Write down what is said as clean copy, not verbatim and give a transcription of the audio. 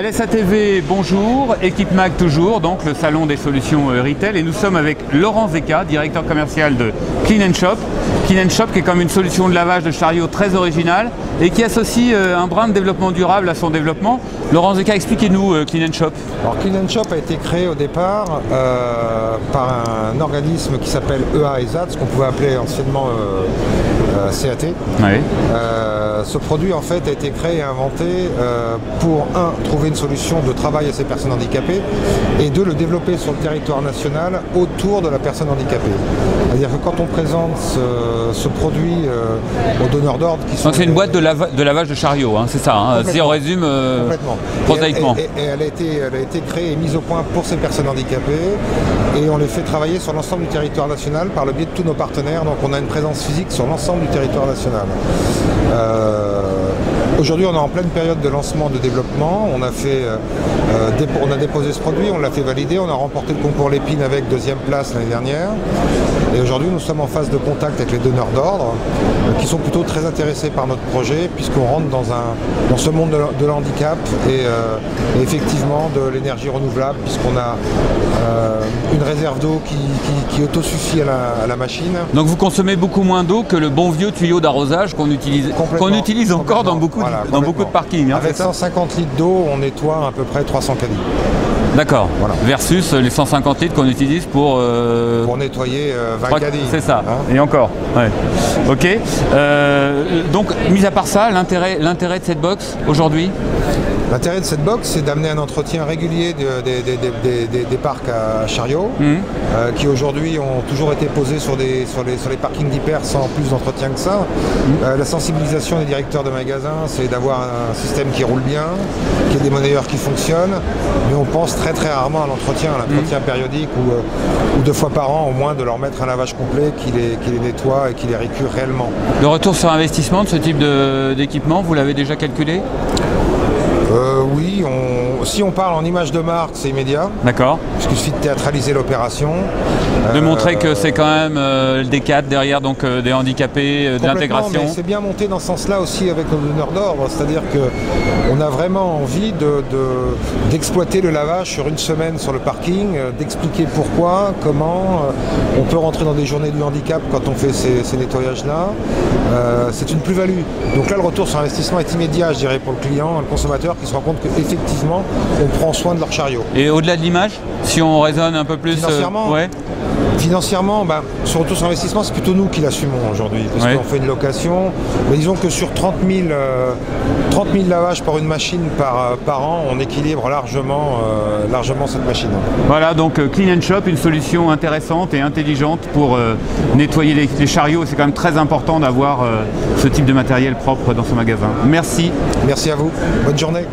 LSA TV, bonjour, Équipe Mag toujours, donc le salon des solutions retail, et nous sommes avec Laurent Zeka, directeur commercial de Clean & Shop. Clean & Shop qui est comme une solution de lavage de chariot très originale et qui associe un brin de développement durable à son développement. Laurent Zeka, expliquez-nous Clean & Shop. Alors Clean & Shop a été créé au départ par un organisme qui s'appelle EASA, ce qu'on pouvait appeler anciennement CAT. Oui. Ce produit en fait a été créé et inventé pour trouver une solution de travail à ces personnes handicapées et le développer sur le territoire national autour de la personne handicapée. C'est-à-dire que quand on présente ce produit aux donneurs d'ordre qui sont... Donc c'est une boîte de lavage de chariot, hein, c'est ça, hein, si on résume prosaïquement. Et elle a été créée et mise au point pour ces personnes handicapées et on les fait travailler sur l'ensemble du territoire national par le biais de tous nos partenaires, donc on a une présence physique sur l'ensemble du territoire national. Aujourd'hui, on est en pleine période de lancement, de développement. On a déposé ce produit, on l'a fait valider, on a remporté le concours Lépine avec deuxième place l'année dernière. Et aujourd'hui, nous sommes en phase de contact avec les donneurs d'ordre qui sont plutôt très intéressés par notre projet puisqu'on rentre dans ce monde de l'handicap et effectivement de l'énergie renouvelable puisqu'on a une réserve d'eau qui autosuffit à la machine. Donc vous consommez beaucoup moins d'eau que le bon vieux tuyau d'arrosage qu'on utilise encore dans beaucoup de parkings. Avec 150 litres d'eau, on nettoie à peu près 300 caddies. D'accord. Voilà. Versus les 150 litres qu'on utilise pour nettoyer 20 caddies. C'est ça. Hein, et encore. Ouais. Ok. Donc, mis à part ça, l'intérêt de cette box aujourd'hui? L'intérêt de cette box, c'est d'amener un entretien régulier des parcs à chariot, qui aujourd'hui ont toujours été posés sur les parkings d'hyper sans plus d'entretien que ça. La sensibilisation des directeurs de magasins, c'est d'avoir un système qui roule bien, qui ait des monnayeurs qui fonctionnent, mais on pense très rarement à l'entretien périodique ou 2 fois par an au moins de leur mettre un lavage complet qui les nettoie et qui les récure réellement. Le retour sur investissement de ce type d'équipement, vous l'avez déjà calculé? Oui, si on parle en image de marque, c'est immédiat. D'accord. Parce qu'il suffit de théâtraliser l'opération. De montrer que c'est quand même des cadres derrière, donc des handicapés, de l'intégration. C'est bien monté dans ce sens-là aussi avec nos donneurs d'ordre. C'est-à-dire qu'on a vraiment envie d'exploiter le lavage sur une semaine sur le parking, d'expliquer pourquoi, comment. On peut rentrer dans des journées du handicap quand on fait ces nettoyages-là. C'est une plus-value. Donc là, le retour sur investissement est immédiat, je dirais, pour le client, le consommateur, qui se rend compte qu'effectivement, on prend soin de leur chariot. Et au-delà de l'image, si on raisonne un peu plus... Financièrement, ce retour sur investissement, c'est plutôt nous qui l'assumons aujourd'hui, parce qu'on fait une location. Mais disons que sur 30 000 lavages par une machine par an, on équilibre largement cette machine. Voilà, donc Clean & Shop, une solution intéressante et intelligente pour nettoyer les chariots. C'est quand même très important d'avoir ce type de matériel propre dans son magasin. Merci. Merci à vous. Bonne journée.